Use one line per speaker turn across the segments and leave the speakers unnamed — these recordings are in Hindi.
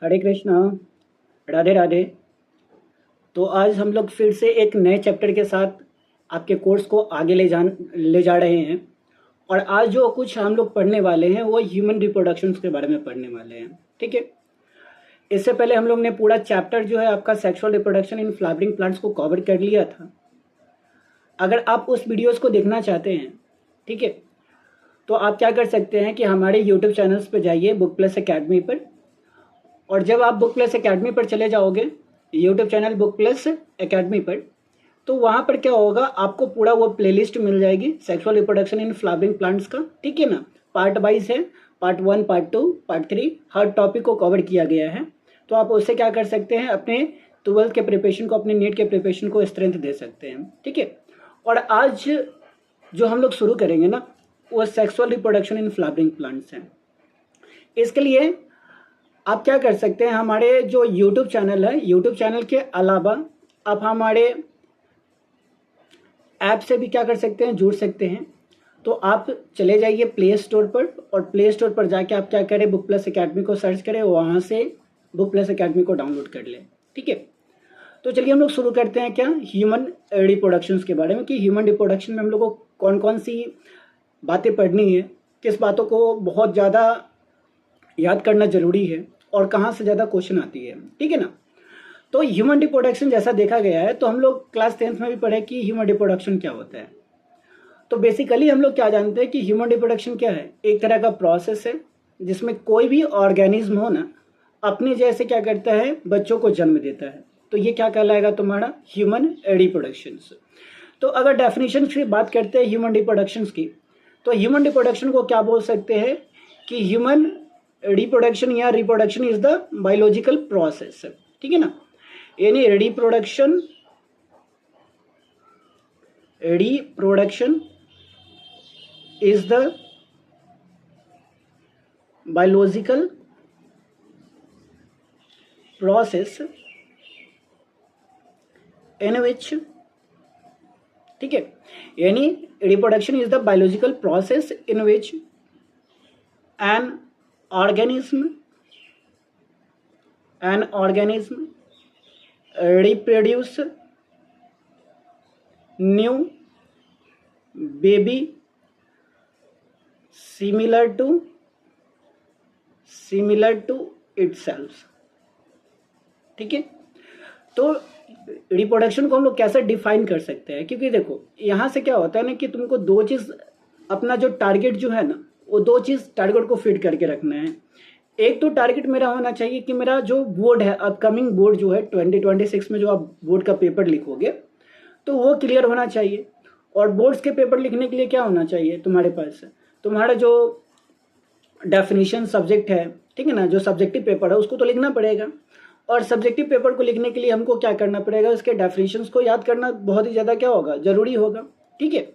हरे कृष्णा। राधे राधे। तो आज हम लोग फिर से एक नए चैप्टर के साथ आपके कोर्स को आगे ले जा रहे हैं। और आज जो कुछ हम लोग पढ़ने वाले हैं वो ह्यूमन रिप्रोडक्शन के बारे में पढ़ने वाले हैं। ठीक है। इससे पहले हम लोग ने पूरा चैप्टर जो है आपका sexual reproduction in flowering plants को कवर कर लिया था। अगर आप उस वीडियोस को देखना चाहते हैं, ठीक है, तो आप क्या कर सकते हैं कि हमारे यूट्यूब चैनल्स पर जाइए, बुक प्लस एकेडमी पर। और जब आप बुक प्लस एकेडमी पर चले जाओगे, YouTube channel book plus academy पर, तो वहाँ पर क्या होगा, आपको पूरा वो प्लेलिस्ट मिल जाएगी sexual reproduction in flowering plants का। ठीक है ना। पार्ट वाइज है, पार्ट 1, पार्ट 2, पार्ट 3, हर टॉपिक को कवर किया गया है। तो आप उससे क्या कर सकते हैं, अपने 12th के प्रिपरेशन को, अपने नीट के प्रिपरेशन को स्ट्रेंथ दे सकते हैं। ठीक है। और आज जो हम लोग शुरू करेंगे ना, वो sexual reproduction in flowering plants हैं। इसके लिए आप क्या कर सकते हैं, हमारे जो यूट्यूब चैनल है, यूट्यूब चैनल के अलावा आप हमारे ऐप से भी क्या कर सकते हैं, जुड़ सकते हैं। तो आप चले जाइए प्ले स्टोर पर, और प्ले स्टोर पर जाके आप क्या करें, बुक प्लस एकेडमी को सर्च करें, वहाँ से बुक प्लस एकेडमी को डाउनलोड कर लें। ठीक है। तो चलिए हम लोग शुरू करते हैं क्या, ह्यूमन रिप्रोडक्शन के बारे में, कि ह्यूमन रिप्रोडक्शन में हम लोग को कौन कौन सी बातें पढ़नी है, किस बातों को बहुत ज़्यादा याद करना जरूरी है, और कहाँ से ज़्यादा क्वेश्चन आती है। ठीक है ना। तो ह्यूमन रिप्रोडक्शन जैसा देखा गया है, तो हम लोग क्लास 10th में भी पढ़े कि ह्यूमन रिप्रोडक्शन क्या होता है। तो बेसिकली हम लोग क्या जानते हैं कि ह्यूमन रिप्रोडक्शन क्या है, एक तरह का प्रोसेस है जिसमें कोई भी ऑर्गेनिज्म हो ना, अपने जैसे क्या करता है, बच्चों को जन्म देता है। तो ये क्या कहलाएगा तुम्हारा, ह्यूमन रिप्रोडक्शन। तो अगर डेफिनेशन की बात करते हैं ह्यूमन रिप्रोडक्शन की, तो ह्यूमन रिप्रोडक्शन को क्या बोल सकते हैं कि ह्यूमन रिप्रोडक्शन या reproduction is the biological process. ठीक है ना। यानी reproduction is the biological process in which, ठीक है, यानी reproduction is the biological process in which an organism reproduce new baby similar to itself। ठीक है। तो रिप्रोडक्शन को हम लोग कैसे डिफाइन कर सकते हैं, क्योंकि देखो यहाँ से क्या होता है ना कि तुमको दो चीज़, अपना जो टारगेट जो है ना, वो दो चीज़ टारगेट को फिट करके रखना है। एक तो टारगेट मेरा होना चाहिए कि मेरा जो बोर्ड है, अपकमिंग बोर्ड जो है 2026 में जो आप बोर्ड का पेपर लिखोगे, तो वो क्लियर होना चाहिए। और बोर्ड्स के पेपर लिखने के लिए क्या होना चाहिए तुम्हारे पास, तुम्हारा जो डेफिनेशन सब्जेक्ट है, ठीक है ना, जो सब्जेक्टिव पेपर है उसको तो लिखना पड़ेगा। और सब्जेक्टिव पेपर को लिखने के लिए हमको क्या करना पड़ेगा, उसके डेफिनेशंस को याद करना बहुत ही ज़्यादा क्या होगा, जरूरी होगा। ठीक है।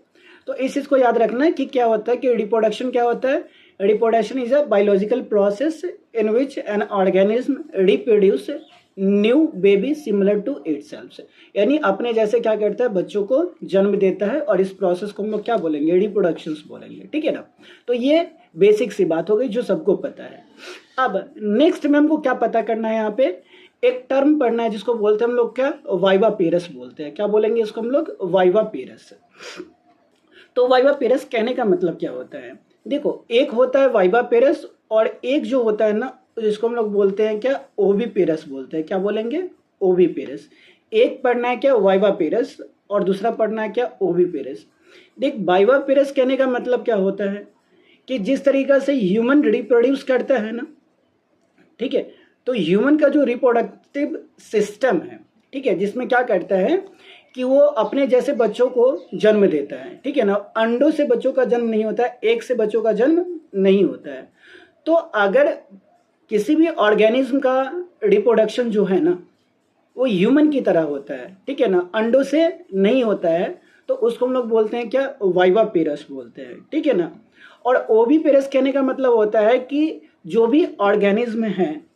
तो इस चीज़ को याद रखना है कि क्या होता है कि रिप्रोडक्शन क्या होता है। Reproduction is a biological process in which an organism reproduce new baby similar to itself. यानी अपने जैसे क्या करता है, बच्चों को जन्म देता है, और इस प्रोसेस को हम लोग क्या बोलेंगे, रिप्रोडक्शन बोलेंगे। ठीक है ना। तो ये बेसिक सी बात हो गई जो सबको पता है। अब नेक्स्ट में हमको क्या पता करना है, यहाँ पे एक टर्म पढ़ना है जिसको बोलते हैं हम लोग क्या, वाइवा पेरस बोलते हैं। क्या बोलेंगे इसको हम लोग, वाइवा पेरस। तो वाइवा पेरस कहने का मतलब क्या होता है, देखो एक होता है वाइवा पेरस, और एक जो होता है ना जिसको हम लोग बोलते हैं क्या, ओवी पेरस बोलते हैं। क्या बोलेंगे, ओवी पेरस। एक पढ़ना है क्या, वाइवा पेरस, और दूसरा पढ़ना है क्या, ओवी पेरस। देख वाइवा पेरस कहने का मतलब क्या होता है कि जिस तरीका से ह्यूमन रिप्रोड्यूस करता है ना, ठीक है, तो ह्यूमन का जो रिप्रोडक्टिव सिस्टम है, ठीक है, जिसमें क्या करता है कि वो अपने जैसे बच्चों को जन्म देता है। ठीक है ना। अंडों से बच्चों का जन्म नहीं होता है, एग से बच्चों का जन्म नहीं होता है। तो अगर किसी भी ऑर्गेनिज्म का रिप्रोडक्शन जो है ना, वो ह्यूमन की तरह होता है, ठीक है ना, अंडों से नहीं होता है, तो उसको हम लोग बोलते हैं क्या, वाइवा पेरस बोलते हैं। ठीक है ना। और ओवी पेरस कहने का मतलब होता है कि जो भी ऑर्गेनिज्म है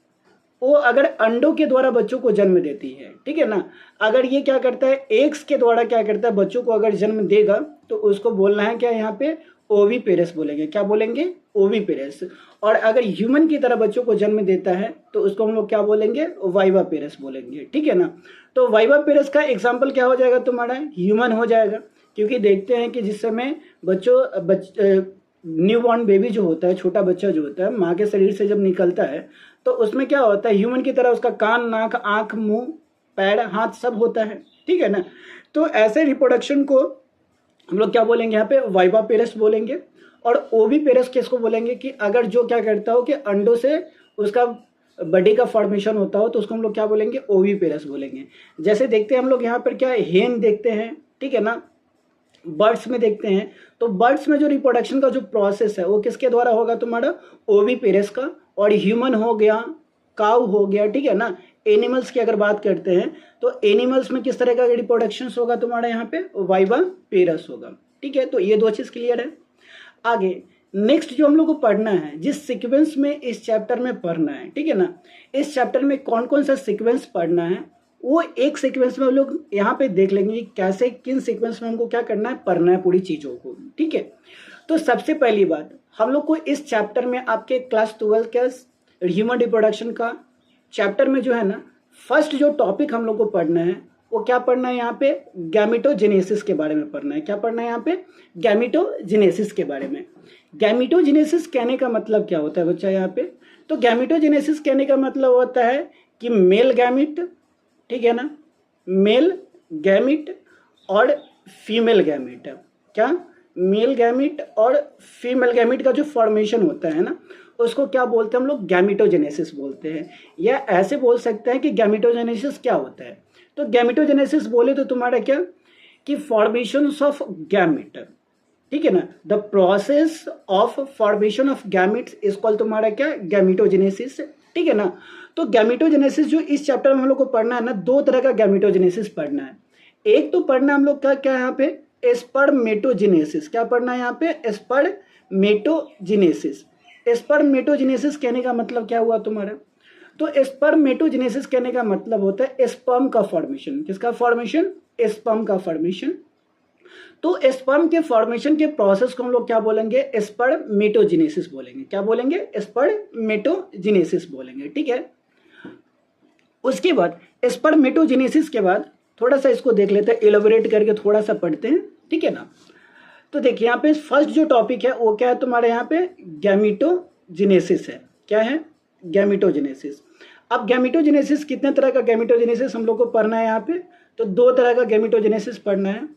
वो अगर अंडों के द्वारा बच्चों को जन्म देती है, ठीक है ना, अगर ये क्या करता है, एग्स के द्वारा क्या करता है, बच्चों को अगर जन्म देगा, तो उसको बोलना है क्या, यहाँ पे ओवी पेरस बोलेंगे। क्या बोलेंगे, ओविपेरस। और अगर ह्यूमन की तरह बच्चों को जन्म देता है तो उसको हम लोग क्या बोलेंगे, वाइवापेरस बोलेंगे, ठीक है ना। तो वाइवापेरस का एग्जाम्पल क्या हो जाएगा तुम्हारा, ह्यूमन हो जाएगा। क्योंकि देखते हैं कि जिस समय न्यू बॉर्न बेबी जो होता है, छोटा बच्चा जो होता है माँ के शरीर से जब निकलता है तो उसमें क्या होता है, ह्यूमन की तरह उसका कान, नाक, आँख, मुंह, पैर, हाथ सब होता है, ठीक है ना। तो ऐसे रिप्रोडक्शन को हम लोग क्या बोलेंगे यहाँ पे, वाइवापेरस बोलेंगे। और ओविपेरस किसको बोलेंगे कि अगर जो क्या करता हो कि अंडों से उसका बॉडी का फॉर्मेशन होता हो तो उसको हम लोग क्या बोलेंगे, ओविपेरस बोलेंगे। जैसे देखते हैं हम लोग यहाँ पर क्या हेन देखते हैं, ठीक है ना, बर्ड्स में देखते हैं। तो बर्ड्स में जो रिप्रोडक्शन का जो प्रोसेस है वो किसके द्वारा होगा, तुम्हारा ओविपेरस का। और ह्यूमन हो गया, काऊ हो गया, ठीक है ना। एनिमल्स की अगर बात करते हैं तो एनिमल्स में किस तरह का रिप्रोडक्शन होगा तुम्हारा यहाँ पे, वाइवापेरस होगा, ठीक है। तो ये दो चीज क्लियर है। आगे नेक्स्ट जो हम लोग को पढ़ना है, जिस सीक्वेंस में इस चैप्टर में पढ़ना है, ठीक है ना, इस चैप्टर में कौन कौन सा सीक्वेंस पढ़ना है वो एक सीक्वेंस में हम लोग यहाँ पे देख लेंगे कि कैसे किन सीक्वेंस में हमको क्या करना है, पढ़ना है पूरी चीजों को, ठीक है। तो सबसे पहली बात हम लोग को इस चैप्टर में आपके क्लास 12 का ह्यूमन रिप्रोडक्शन का चैप्टर में जो है ना, फर्स्ट जो टॉपिक हम लोग को पढ़ना है वो क्या पढ़ना है यहाँ पे, गैमेटोजेनेसिस के बारे में पढ़ना है। क्या पढ़ना है यहाँ पे, गैमेटोजेनेसिस के बारे में। गैमेटोजेनेसिस कहने का मतलब क्या होता है बच्चा यहाँ पे, तो गैमेटोजेनेसिस कहने का मतलब होता है कि मेल गैमिट, ठीक है ना, मेल गैमिट और फीमेल गैमिट। क्या, मेल गैमिट और फीमेल गैमिट का जो फॉर्मेशन होता है ना उसको क्या बोलते हैं हम लोग, गैमेटोजेनेसिस बोलते हैं। या ऐसे बोल सकते हैं कि गैमेटोजेनेसिस क्या होता है। तो गैमेटोजेनेसिस बोले तो तुम्हारा क्या, कि फॉर्मेशन ऑफ गैमेट, ठीक है ना, the process of formation of gametes is called तुम्हारा क्या, गैमेटोजेनेसिस, ठीक है ना। तो गैमेटोजेनेसिस जो इस चैप्टर में हम लोग को पढ़ना है ना, दो तरह का गैमेटोजेनेसिस पढ़ना है। एक तो पढ़ना हम लोग का क्या यहाँ पे, स्पर्मेटोजेनेसिस। क्या पढ़ना है यहाँ पे, स्पर्मेटोजेनेसिस। स्पर्मेटोजेनेसिस कहने का मतलब क्या हुआ तुम्हारा, तो स्पर्मेटोजेनेसिस कहने का मतलब होता है स्पर्म का फॉर्मेशन। किसका फॉर्मेशन, स्पर्म का फॉर्मेशन। तो स्पर्म के फॉर्मेशन के प्रोसेस को हम लोग क्या बोलेंगे, स्पर्मेटोजेनेसिस बोलेंगे। क्या बोलेंगे, स्पर्मेटोजेनेसिस बोलेंगे, ठीक है। उसके बाद स्पर्मेटोजेनेसिस के बाद थोड़ा सा इसको देख लेते हैं, एलोबरेट करके थोड़ा सा पढ़ते हैं, ठीक है ना। तो देखिए यहाँ पे फर्स्ट जो टॉपिक है वो क्या है तुम्हारे यहाँ पे, गैमेटोजेनेसिस है। क्या है, गैमेटोजेनेसिस। अब गैमेटोजेनेसिस कितने तरह का गैमेटोजेनेसिस हम लोग को पढ़ना है यहाँ पे, तो दो तरह का गैमेटोजेनेसिस पढ़ना है।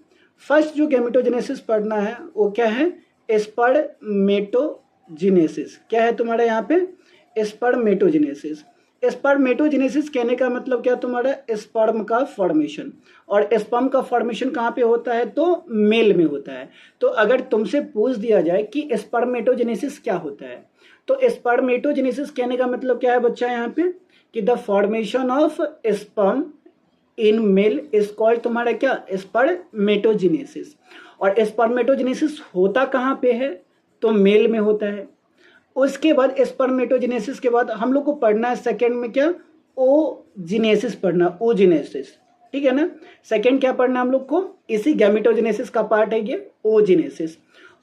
फर्स्ट जो गैमेटोजेनेसिस पढ़ना है वो क्या है, स्पर्मेटोजेनेसिस। क्या है तुम्हारा यहाँ पे, स्पर्मेटोजेनेसिस। स्पर्मेटोजेनेसिस कहने का मतलब क्या तुम्हारा, स्पर्म का फॉर्मेशन। और स्पर्म का फॉर्मेशन कहाँ पे होता है, तो मेल में होता है। तो अगर तुमसे पूछ दिया जाए कि स्पर्मेटोजेनेसिस क्या होता है, तो स्पर्मेटोजेनेसिस कहने का मतलब क्या है बच्चा यहाँ पे, कि the formation of sperm in male is called तुम्हारा क्या, स्पर्मेटोजेनेसिस। और स्पर्मेटोजेनेसिस होता कहाँ पे है, तो मेल में होता है। उसके बाद स्पर्मेटोजेनेसिस के बाद हम लोग को पढ़ना है सेकेंड में क्या, ओजेनेसिस पढ़ना, ओजेनेसिस, ठीक है ना। सेकेंड क्या पढ़ना हम लोग को, इसी गैमेटोजेनेसिस का पार्ट है ये ओजेनेसिस।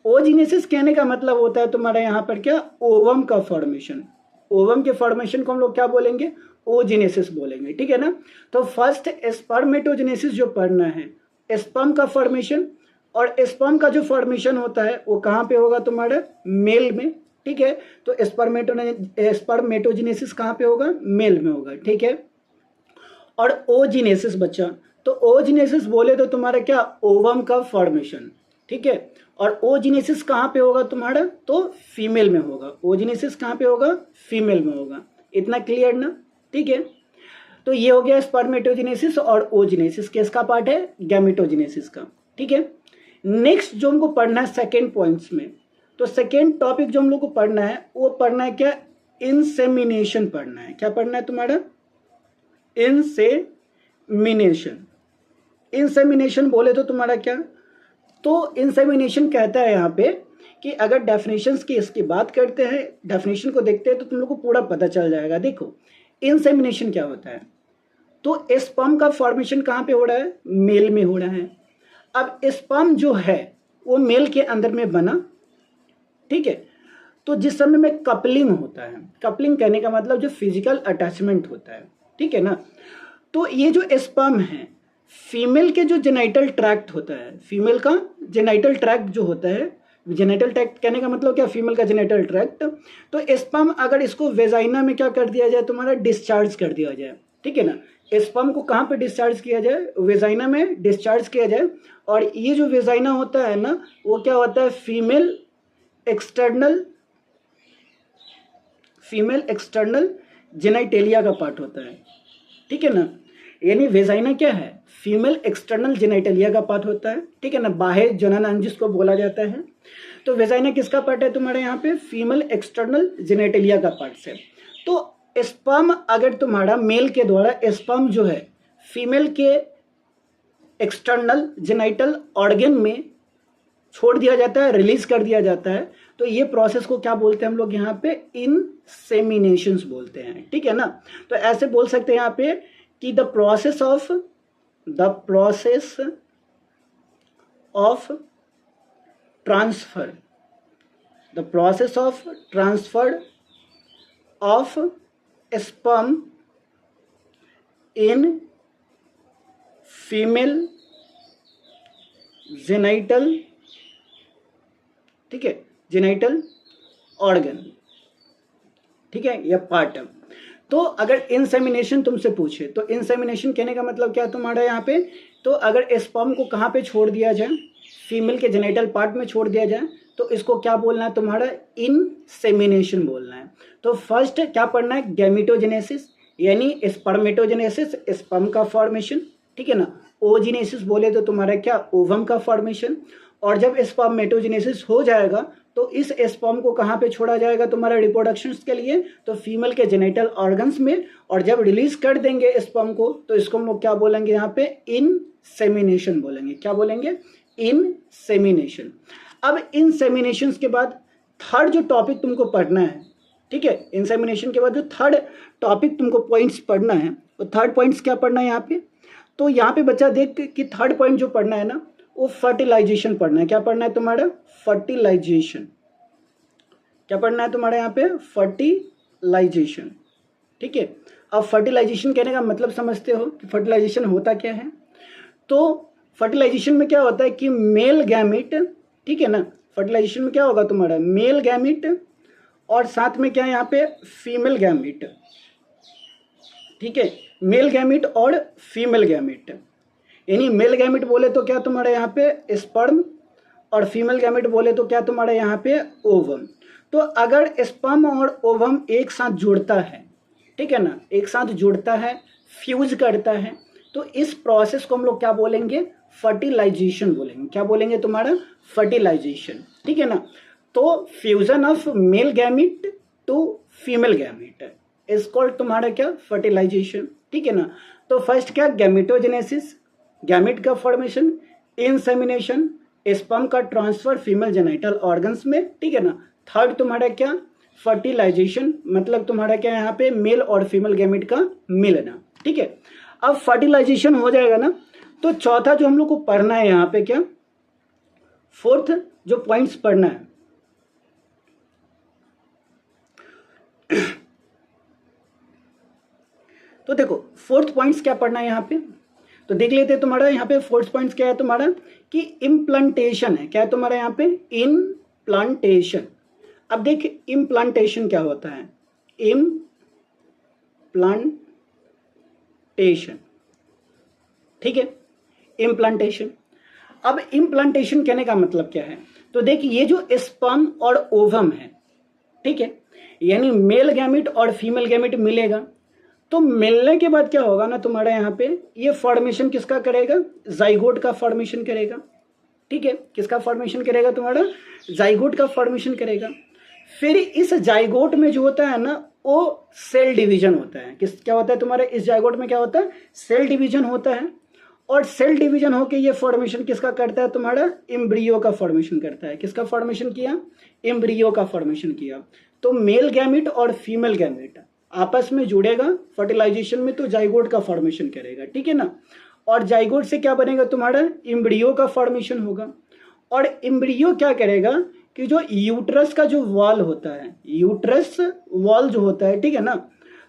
ओजेनेसिस कहने का मतलब होता है तुम्हारा यहाँ पर क्या, ओवम का फॉर्मेशन। ओवम के फॉर्मेशन को हम लोग क्या बोलेंगे, ओजेनेसिस बोलेंगे, ठीक है ना। तो फर्स्ट स्पर्मेटोजेनेसिस जो पढ़ना है, स्पर्म का फॉर्मेशन। और स्पर्म का जो फॉर्मेशन होता है वो कहाँ पे होगा तुम्हारा, मेल में, ठीक है। तो स्पर्मेटोजेनेसिस कहाँ पे होगा, मेल में होगा, ठीक है। और ओजेनेसिस बच्चा, तो ओजेनेसिस बोले तो तुम्हारा क्या, ओवम का फॉर्मेशन, ठीक है। और ओजेनेसिस कहाँ पे होगा तुम्हारा, तो फीमेल में होगा। ओजेनेसिस कहाँ पे होगा, फीमेल में होगा। इतना क्लियर ना, ठीक है। तो ये हो गया स्पर्मेटोजेनेसिस और ओजेनेसिस, किसका पार्ट है, गैमेटोजेनेसिस का, ठीक है। नेक्स्ट जो हमको पढ़ना है सेकेंड पॉइंट्स में, तो सेकेंड टॉपिक जो हम लोग को पढ़ना है वो पढ़ना है क्या, इंसेमिनेशन पढ़ना है। क्या पढ़ना है तुम्हारा, इंसेमिनेशन। इंसेमिनेशन बोले तो तुम्हारा क्या, तो इंसेमिनेशन कहता है यहाँ पे कि अगर डेफिनेशंस की इसकी बात करते हैं, डेफिनेशन को देखते हैं तो तुम लोग को पूरा पता चल जाएगा। देखो इंसेमिनेशन क्या होता है, तो स्पर्म का फॉर्मेशन कहाँ पे हो रहा है, मेल में हो रहा है। अब स्पर्म जो है वो मेल के अंदर में बना, ठीक है। तो जिस समय में कपलिंग होता है, कपलिंग कहने का मतलब जो फिजिकल अटैचमेंट होता है, ठीक है ना, तो ये जो स्पर्म है, फीमेल के जो जेनाइटल ट्रैक्ट होता है, फीमेल का जेनाइटल ट्रैक्ट जो होता है, जेनाइटल ट्रैक्ट कहने का मतलब क्या, फीमेल का जेनाइटल ट्रैक्ट, तो स्पर्म अगर इसको वेजाइना में क्या कर दिया जाए, तुम्हारा डिस्चार्ज कर दिया जाए, ठीक है ना, स्पर्म को कहाँ पे डिस्चार्ज किया जाए, वेजाइना में डिस्चार्ज किया जाए। और ये जो वेजाइना होता है ना, वो क्या होता है, फीमेल एक्सटर्नल जेनाइटेलिया का पार्ट होता है, ठीक है ना, यानी वेजाइना क्या है, फीमेल एक्सटर्नल जेनाइटेलिया का पार्ट होता है, ठीक है ना, बाह्य जननांग जिसको बोला जाता है। तो वेजाइना किसका पार्ट है तुम्हारे यहाँ पे, फीमेल एक्सटर्नल जेनाइटेलिया का पार्ट से। तो स्पर्म अगर तुम्हारा मेल के द्वारा स्पर्म जो है फीमेल के एक्सटर्नल जेनाइटल ऑर्गन में छोड़ दिया जाता है, रिलीज कर दिया जाता है, तो ये प्रोसेस को क्या बोलते हैं हम लोग यहाँ पे, इनसेमिनेशंस बोलते हैं, ठीक है ना। तो ऐसे बोल सकते हैं यहाँ पे कि the process of transfer of sperm in female genital, ठीक है, जेनाइटल ऑर्गन, ठीक है, यह पार्ट है। तो अगर इंसेमिनेशन तुमसे पूछे, तो इंसेमिनेशन कहने का मतलब क्या है तुम्हारा यहाँ पे, तो अगर स्पर्म को कहाँ पे छोड़ दिया जाए, फीमेल के जेनाइटल पार्ट में छोड़ दिया जाए, तो इसको क्या बोलना है तुम्हारा, इंसेमिनेशन बोलना है। तो फर्स्ट क्या पढ़ना है, गैमेटोजेनेसिस यानी स्पर्मेटोजेनेसिस, स्पर्म का फॉर्मेशन, ठीक है ना, ओजिनेसिस बोले तो तुम्हारा क्या, ओवम का फॉर्मेशन। और जब स्पर्मेटोजेनेसिस हो जाएगा तो इस स्पर्म को कहाँ पे छोड़ा जाएगा तुम्हारा रिप्रोडक्शन के लिए, तो फीमेल के जेनाइटल ऑर्गन्स में। और जब रिलीज कर देंगे स्पर्म को, तो इसको हम लोग क्या बोलेंगे यहाँ पे, इनसेमिनेशन बोलेंगे। क्या बोलेंगे, इनसेमिनेशन। अब इनसेमिनेशन के बाद थर्ड जो टॉपिक तुमको पढ़ना है, ठीक है, इंसेमिनेशन के बाद जो थर्ड टॉपिक तुमको पॉइंट्स पढ़ना है, वो थर्ड पॉइंट्स क्या पढ़ना है यहाँ पे, तो यहाँ पे बच्चा देख कि थर्ड पॉइंट जो पढ़ना है ना, वो फर्टिलाइजेशन पढ़ना है। क्या पढ़ना है तुम्हारा, फर्टिलाइजेशन। क्या पढ़ना है तुम्हारे यहाँ पे, फर्टिलाइजेशन, ठीक है। अब फर्टिलाइजेशन कहने का मतलब समझते हो कि फर्टिलाइजेशन होता क्या है। तो फर्टिलाइजेशन में क्या होता है कि मेल गैमिट, ठीक है ना, फर्टिलाइजेशन में क्या होगा तुम्हारा, मेल गैमिट और साथ में क्या है यहाँ पे, फीमेल गैमिट, ठीक है, मेल गैमिट और फीमेल गैमिट। यानी मेल गैमिट बोले तो क्या तुम्हारे यहाँ पे स्पर्म, और फीमेल गैमिट बोले तो क्या तुम्हारे यहाँ पे ओवम। तो अगर स्पर्म और ओवम एक साथ जुड़ता है, ठीक है ना, एक साथ जुड़ता है, फ्यूज करता है, तो इस प्रोसेस को हम लोग क्या बोलेंगे, फर्टिलाइजेशन बोलेंगे। क्या बोलेंगे तुम्हारा, फर्टिलाइजेशन, ठीक है ना। तो fusion of male gamete to female gamete is called तुम्हारा क्या, फर्टिलाइजेशन, ठीक है ना। तो फर्स्ट क्या, गैमेटोजेनेसिस, गैमिट का फॉर्मेशन, इंसेमिनेशन, स्पर्म का ट्रांसफर फीमेल जेनाइटल ऑर्गन्स में, ठीक है ना। थर्ड तुम्हारा क्या, फर्टिलाइजेशन, मतलब तुम्हारा क्या यहाँ पे मेल और फीमेल गैमिट का मिलना, ठीक है। अब फर्टिलाइजेशन हो जाएगा ना, तो चौथा जो हम लोग को पढ़ना है यहाँ पे क्या, फोर्थ जो पॉइंट्स पढ़ना है, तो देखो फोर्थ पॉइंट्स क्या पढ़ना है यहाँ पे, तो देख लेते हैं तुम्हारा यहाँ पे फोर्थ पॉइंट्स क्या है तुम्हारा, कि इम्प्लांटेशन है। क्या है तुम्हारा यहाँ पे, इम्प्लांटेशन। अब देख इम्प्लांटेशन क्या होता है, इम्प्लांटेशन, ठीक है, इम्प्लांटेशन। अब इम्प्लांटेशन कहने का मतलब क्या है, तो देख ये जो स्पर्म और ओवम है, ठीक है, यानी मेल गैमिट और फीमेल गैमिट मिलेगा, तो मिलने के बाद क्या होगा ना तुम्हारा यहाँ पे, ये फॉर्मेशन किसका करेगा, जाइगोट का फॉर्मेशन करेगा, ठीक है, किसका फॉर्मेशन करेगा तुम्हारा, जाइगोट का फॉर्मेशन करेगा। फिर इस जाइगोट में जो होता है ना, वो सेल डिवीजन होता है। क्या होता है तुम्हारे इस जाइगोट में, क्या होता है, सेल डिवीजन होता है। और सेल डिवीजन होके ये फॉर्मेशन किसका करता है तुम्हारा, एम्ब्रियो का फॉर्मेशन करता है। किसका फॉर्मेशन किया, एम्ब्रियो का फॉर्मेशन किया। तो मेल गैमिट और फीमेल गैमिट आपस में जुड़ेगा फर्टिलाइजेशन में, तो जाइगोट का फॉर्मेशन करेगा, ठीक है ना। और जाइगोट से क्या बनेगा तुम्हारा, एम्ब्रियो का फॉर्मेशन होगा। और एम्ब्रियो क्या करेगा, कि जो यूट्रस का जो वॉल होता है, यूट्रस वॉल जो होता है, ठीक है ना,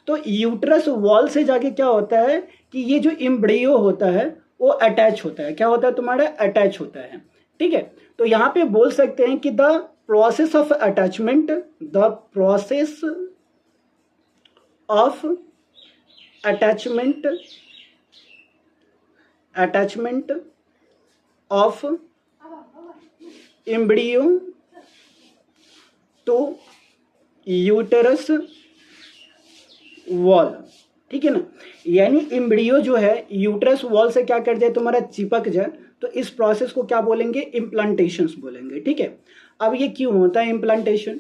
तो यूट्रस वॉल से जाके क्या होता है कि ये जो एम्ब्रियो होता है वो अटैच होता है, क्या होता है तुम्हारा, अटैच होता है, ठीक है। तो यहाँ पे बोल सकते हैं कि the process of attachment, the process of attachment of embryo to uterus wall, ठीक है ना, यानी एम्ब्रियो जो है यूट्रस वॉल से क्या कर जाए तुम्हारा, चिपक जाए, तो इस प्रोसेस को क्या बोलेंगे, इम्प्लांटेशन बोलेंगे, ठीक है। अब ये क्यों होता है इम्प्लांटेशन,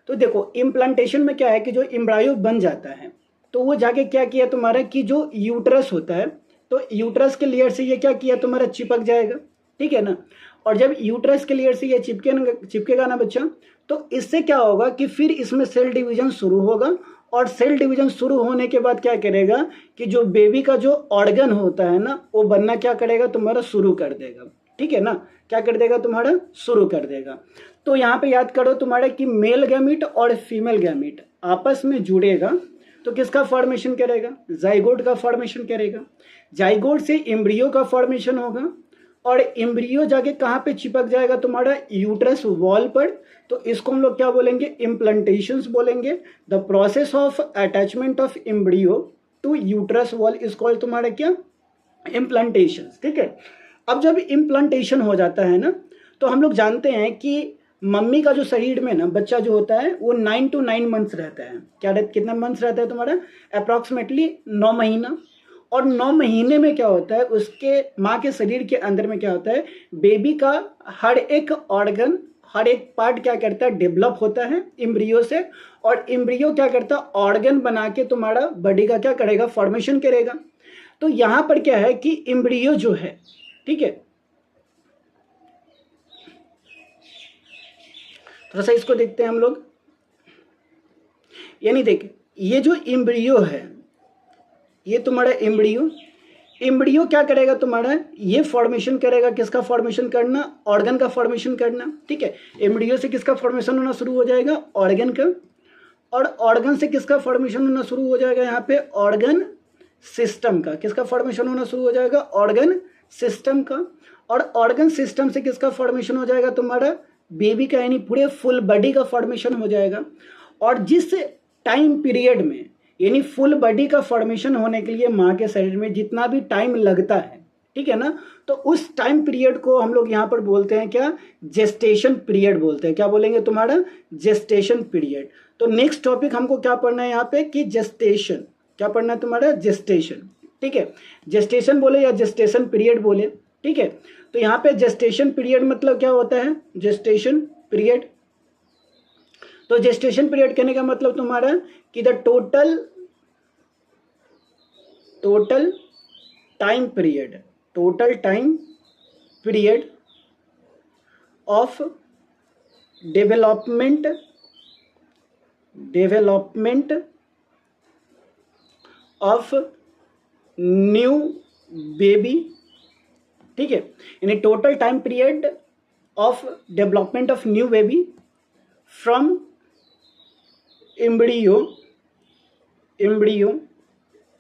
तो देखो इम्प्लांटेशन में क्या है कि जो एम्ब्रायो बन जाता है तो वो जाके क्या किया तुम्हारा कि जो यूट्रस होता है तो यूट्रस के लेयर से ये क्या किया तुम्हारा, चिपक जाएगा, ठीक है ना। और जब यूट्रस के लेयर से ये चिपकेगा ना बच्चा, तो इससे क्या होगा कि फिर इसमें सेल डिवीजन शुरू होगा, और सेल डिवीजन शुरू होने के बाद क्या करेगा कि जो बेबी का जो ऑर्गन होता है ना वो बनना क्या करेगा तुम्हारा, शुरू कर देगा, ठीक है ना, क्या कर देगा तुम्हारा, शुरू कर देगा। तो यहाँ पे याद करो तुम्हारा कि मेल गैमीट और फीमेल गैमीट आपस में जुड़ेगा तो किसका फॉर्मेशन करेगा, जाइगोट का फॉर्मेशन करेगा, जाइगोट से एम्ब्रियो का फॉर्मेशन होगा, और एम्ब्रियो जाके कहाँ पे चिपक जाएगा तुम्हारा, यूट्रस वॉल पर, तो इसको हम लोग क्या बोलेंगे, इम्प्लांटेशंस बोलेंगे। The process of attachment of embryo to uterus wall is called तुम्हारा क्या, इम्प्लांटेशंस, ठीक है। अब जब इम्प्लांटेशन हो जाता है ना, तो हम लोग जानते हैं कि मम्मी का जो शरीर में ना बच्चा जो होता है वो 9 to 9 मंथ्स रहता है, कितना मंथ्स रहता है तुम्हारा, अप्रॉक्सीमेटली 9 महीना। और 9 महीने में क्या होता है, उसके माँ के शरीर के अंदर में क्या होता है, बेबी का हर एक ऑर्गन, हर एक पार्ट क्या करता है, डेवलप होता है एम्ब्रियो से, और एम्ब्रियो क्या करता है, ऑर्गन बना के तुम्हारा बॉडी का क्या करेगा, फॉर्मेशन करेगा। तो यहाँ पर क्या है कि एम्ब्रियो जो है, ठीक है, थोड़ा सा इसको देखते हैं हम लोग, यानी देखिए ये जो एम्ब्रियो है, ये तुम्हारा एम्ब्रियो क्या करेगा तुम्हारा, ये फॉर्मेशन करेगा, किसका फॉर्मेशन करना, ऑर्गन का फॉर्मेशन करना, ठीक है। एम्ब्रियो से किसका फॉर्मेशन होना शुरू हो जाएगा, ऑर्गन का, और ऑर्गन से किसका फॉर्मेशन होना शुरू हो जाएगा, यहाँ पे ऑर्गन सिस्टम का, किसका फॉर्मेशन होना शुरू हो जाएगा, ऑर्गन सिस्टम का, और ऑर्गन सिस्टम से किसका फॉर्मेशन हो जाएगा तुम्हारा, बेबी का, यानी पूरे फुल बॉडी का फॉर्मेशन हो जाएगा। और जिस टाइम पीरियड में, यानी फुल बॉडी का फॉर्मेशन होने के लिए माँ के शरीर में जितना भी टाइम लगता है, ठीक है ना, तो उस टाइम पीरियड को हम लोग यहाँ पर बोलते हैं क्या, जेस्टेशन पीरियड बोलते हैं, क्या बोलेंगे तुम्हारा, जेस्टेशन पीरियड। तो नेक्स्ट टॉपिक हमको क्या पढ़ना है यहाँ पे कि जेस्टेशन, क्या पढ़ना है तुम्हारा, जेस्टेशन, ठीक है। जेस्टेशन बोले या जेस्टेशन पीरियड बोले, ठीक है। तो यहाँ पे जेस्टेशन पीरियड मतलब क्या होता है, जेस्टेशन पीरियड, तो जेस्टेशन पीरियड कहने का मतलब तुम्हारा कि the total time period of development of new baby, ठीक है, यानी total time period of development of new baby from embryo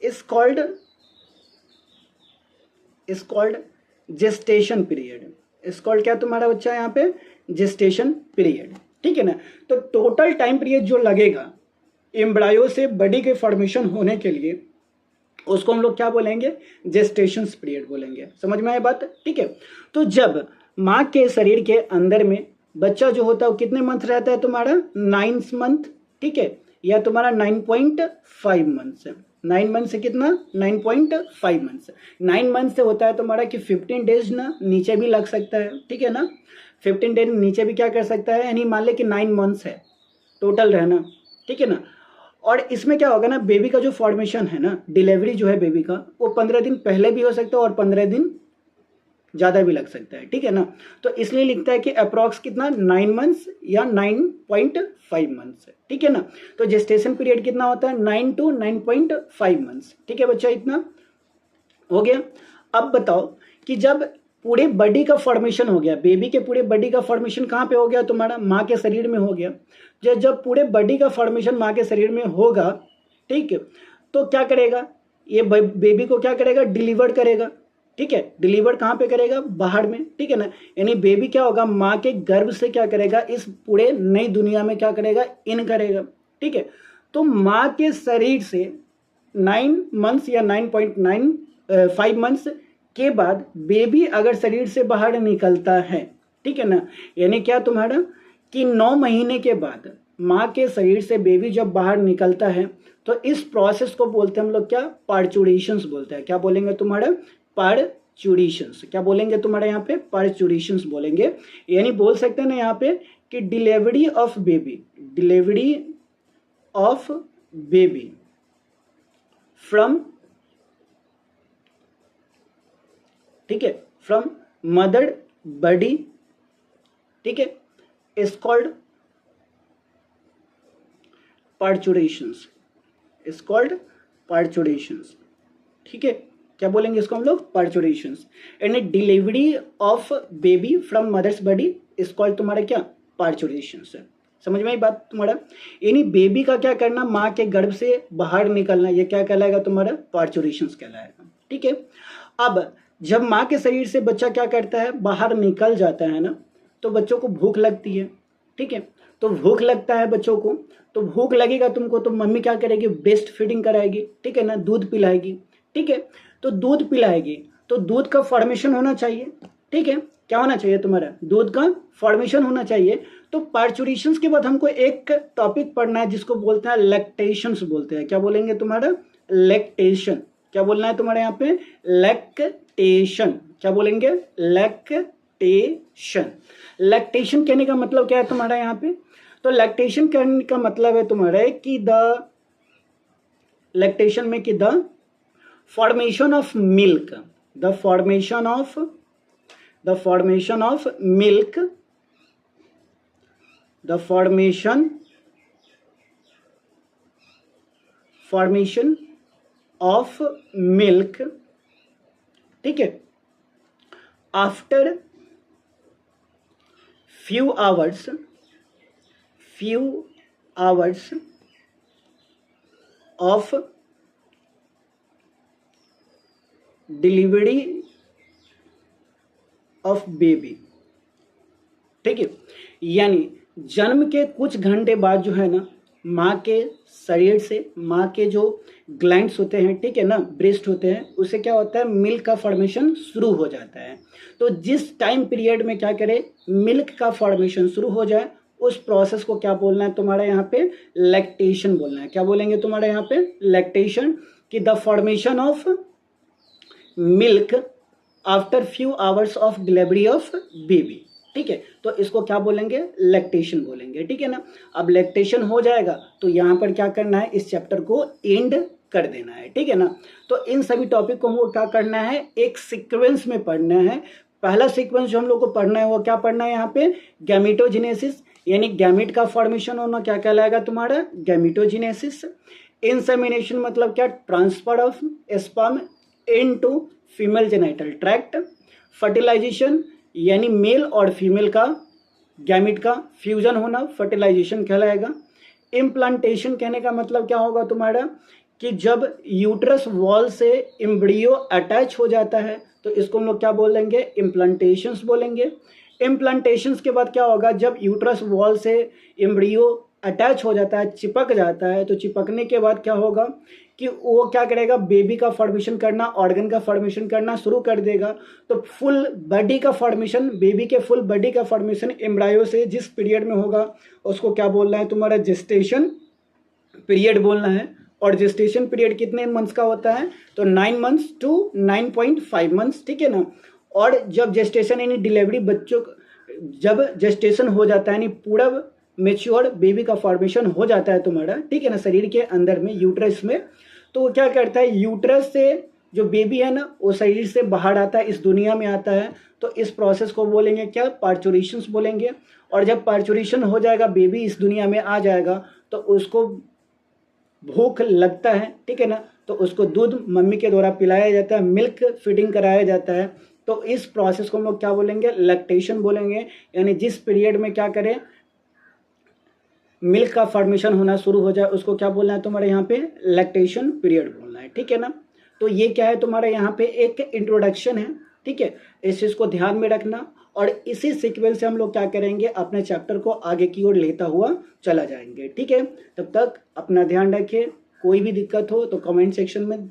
is called gestation period, is called क्या तुम्हारा बच्चा यहाँ पे, gestation period, ठीक है ना। तो टोटल टाइम पीरियड जो लगेगा एम्ब्रायो से बॉडी के फॉर्मेशन होने के लिए उसको हम लोग क्या बोलेंगे, जेस्टेशन पीरियड बोलेंगे, समझ में आया बात, ठीक है। तो जब माँ के शरीर के अंदर में बच्चा जो होता है वो कितने मंथ रहता है तुम्हारा, 9 मंथ, ठीक है, या तुम्हारा 9.5 मंथ से, 9 मंथ से कितना, 9.5 मंथ से, 9 मंथ से होता है तुम्हारा कि 15 डेज ना नीचे भी लग सकता है, ठीक है ना, 15 डेज नीचे भी क्या कर सकता है, यानी मान ले कि 9 मंथ्स है टोटल रहना, ठीक है ना। और इसमें क्या होगा ना, बेबी का जो फॉर्मेशन है ना, डिलीवरी जो है बेबी का, वो 15 दिन पहले भी हो सकता है और 15 दिन ज़्यादा भी लग सकता है, ठीक है ना। तो इसलिए लिखता है कि अप्रॉक्स कितना, 9 मंथ्स या 9.5 मंथ्स, ठीक है ना। तो जेस्टेशन पीरियड कितना होता है, 9 to 9.5 मंथ्स, ठीक है बच्चा, इतना हो गया। अब बताओ कि जब पूरे बॉडी का फॉर्मेशन हो गया, बेबी के पूरे बॉडी का फॉर्मेशन कहाँ पे हो गया तुम्हारा, माँ के शरीर में हो गया। जब पूरे बॉडी का फॉर्मेशन माँ के शरीर में होगा, ठीक है, तो क्या करेगा ये बेबी को, क्या करेगा, डिलीवर करेगा, ठीक है। डिलीवर कहाँ पे करेगा, बाहर में, ठीक है ना। यानी बेबी क्या होगा, माँ के गर्भ से क्या करेगा, इस पूरे नई दुनिया में क्या करेगा, इन करेगा, ठीक है। तो माँ के शरीर से 9 मंथ्स या 9.95 मंथ्स के बाद बेबी अगर शरीर से बाहर निकलता है, ठीक है ना, यानी क्या तुम्हारा कि 9 महीने के बाद माँ के शरीर से बेबी जब बाहर निकलता है तो इस प्रोसेस को बोलते हैं हम लोग क्या, पार्चुरेशंस बोलते हैं। क्या बोलेंगे तुम्हारा, पार्चुरेशंस। क्या बोलेंगे तुम्हारे यहाँ पे, पार्चुरेशंस बोलेंगे। यानी बोल सकते हैं ना यहाँ पे कि delivery of baby, delivery of baby from, ठीक है, फ्रॉम मदर बॉडी, ठीक है, is called parturitions, is called parturitions, ठीक है। क्या बोलेंगे इसको हम लोग, parturitions. And delivery of baby from mother's body is called तुम्हारा क्या, पार्चुरेशंस है। समझ में आई बात तुम्हारा। यानी बेबी का क्या करना, माँ के गर्भ से बाहर निकलना, ये क्या कहलाएगा तुम्हारा, पार्चुरेशंस कहलाएगा, ठीक है। अब जब माँ के शरीर से बच्चा क्या करता है, बाहर निकल जाता है ना, तो बच्चों को भूख लगती है, ठीक है। तो भूख लगता है बच्चों को, तो भूख लगेगा तुमको, तो मम्मी क्या करेगी, ब्रेस्ट फीडिंग कराएगी, ठीक है ना, दूध पिलाएगी, ठीक है। तो दूध पिलाएगी तो दूध का फॉर्मेशन होना चाहिए, ठीक है। क्या होना चाहिए तुम्हारा, दूध का फॉर्मेशन होना चाहिए। तो पार्चुरेशंस के बाद हमको एक टॉपिक पढ़ना है जिसको बोलते हैं लैक्टेशंस बोलते हैं। क्या बोलेंगे तुम्हारा, लैक्टेशन। क्या बोलना है तुम्हारे यहाँ पे, लैक्टेशन। क्या बोलेंगे, लैक्टेशन। लैक्टेशन कहने का मतलब क्या है तुम्हारा यहाँ पे, तो लैक्टेशन कहने का मतलब है तुम्हारा कि द लैक्टेशन में कि the formation of milk, the formation of milk, the formation of milk, ठीक है, after few hours of delivery of baby, ठीक है। यानी जन्म के कुछ घंटे बाद जो है ना, माँ के शरीर से, माँ के जो ग्लैंड्स होते हैं, ठीक है ना, ब्रेस्ट होते हैं, उससे क्या होता है, मिल्क का फॉर्मेशन शुरू हो जाता है। तो जिस टाइम पीरियड में क्या करे, मिल्क का फॉर्मेशन शुरू हो जाए, उस प्रोसेस को क्या बोलना है तुम्हारा यहाँ पे, लैक्टेशन बोलना है। क्या बोलेंगे तुम्हारे यहाँ पे, लैक्टेशन, कि the formation of milk after few hours of delivery of baby, ठीक है। तो इसको क्या बोलेंगे, लैक्टेशन बोलेंगे, ठीक है ना। अब लैक्टेशन हो जाएगा तो यहाँ पर क्या करना है, इस चैप्टर को एंड कर देना है, ठीक है ना। तो इन सभी टॉपिक को हमको क्या करना है, एक सीक्वेंस में पढ़ना है। पहला सीक्वेंस जो हम लोग को पढ़ना है वो क्या पढ़ना है यहाँ पे, गैमेटोजेनेसिस, यानी गैमेट का फॉर्मेशन होना, क्या कहलाएगा तुम्हारा, गैमेटोजेनेसिस। इंसेमिनेशन मतलब क्या, transfer of sperm into female genital tract. Fertilisation यानी मेल और फीमेल का गैमेट का फ्यूजन होना, फर्टिलाइजेशन कहलाएगा। इम्प्लांटेशन कहने का मतलब क्या होगा तुम्हारा, कि जब यूट्रस वॉल से एम्ब्रियो अटैच हो जाता है तो इसको हम लोग क्या बोलेंगे, इम्प्लांटेशंस बोलेंगे। इम्प्लांटेशंस के बाद क्या होगा, जब यूट्रस वॉल से एम्ब्रियो अटैच हो जाता है, चिपक जाता है, तो चिपकने के बाद क्या होगा कि वो क्या करेगा, बेबी का फॉर्मेशन करना, ऑर्गन का फॉर्मेशन करना शुरू कर देगा। तो फुल बॉडी का फॉर्मेशन, बेबी के फुल बॉडी का फॉर्मेशन एम्ब्रायो से जिस पीरियड में होगा उसको क्या बोलना है तुम्हारा, जेस्टेशन पीरियड बोलना है। और जेस्टेशन पीरियड कितने मंथ्स का होता है, तो 9 मंथ्स टू 9.5 मंथ्स, ठीक है ना। और जब जेस्टेशन यानी डिलीवरी, बच्चों जब जेस्टेशन हो जाता है, यानी पूरा मेच्योर बेबी का फॉर्मेशन हो जाता है तुम्हारा, ठीक है ना, शरीर के अंदर में, यूट्रस में, तो वो क्या करता है, यूट्रस से जो बेबी है ना वो शरीर से बाहर आता है, इस दुनिया में आता है। तो इस प्रोसेस को बोलेंगे क्या, पार्चुरेशंस बोलेंगे। और जब पार्चुरेशन हो जाएगा, बेबी इस दुनिया में आ जाएगा, तो उसको भूख लगता है, ठीक है ना, तो उसको दूध मम्मी के द्वारा पिलाया जाता है, मिल्क फीडिंग कराया जाता है, तो इस प्रोसेस को हम लोग क्या बोलेंगे, लैक्टेशन बोलेंगे। यानी जिस पीरियड में क्या करें, मिल्क का फॉर्मेशन होना शुरू हो जाए, उसको क्या बोलना है तुम्हारे यहाँ पे, लैक्टेशन पीरियड बोलना है, ठीक है ना। तो ये क्या है तुम्हारे यहाँ पे एक इंट्रोडक्शन है, ठीक है। इस चीज को ध्यान में रखना और इसी सीक्वेंस से हम लोग क्या करेंगे, अपने चैप्टर को आगे की ओर लेता हुआ चला जाएंगे, ठीक है। तब तक अपना ध्यान रखिए। कोई भी दिक्कत हो तो कमेंट सेक्शन में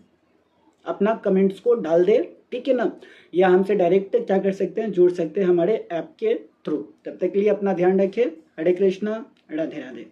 अपना कमेंट्स को डाल दे, ठीक है ना, या हमसे डायरेक्ट क्या कर सकते हैं, जुड़ सकते हैं हमारे ऐप के थ्रू। तब तक के लिए अपना ध्यान रखिए। हरे कृष्णा, राधे राधे।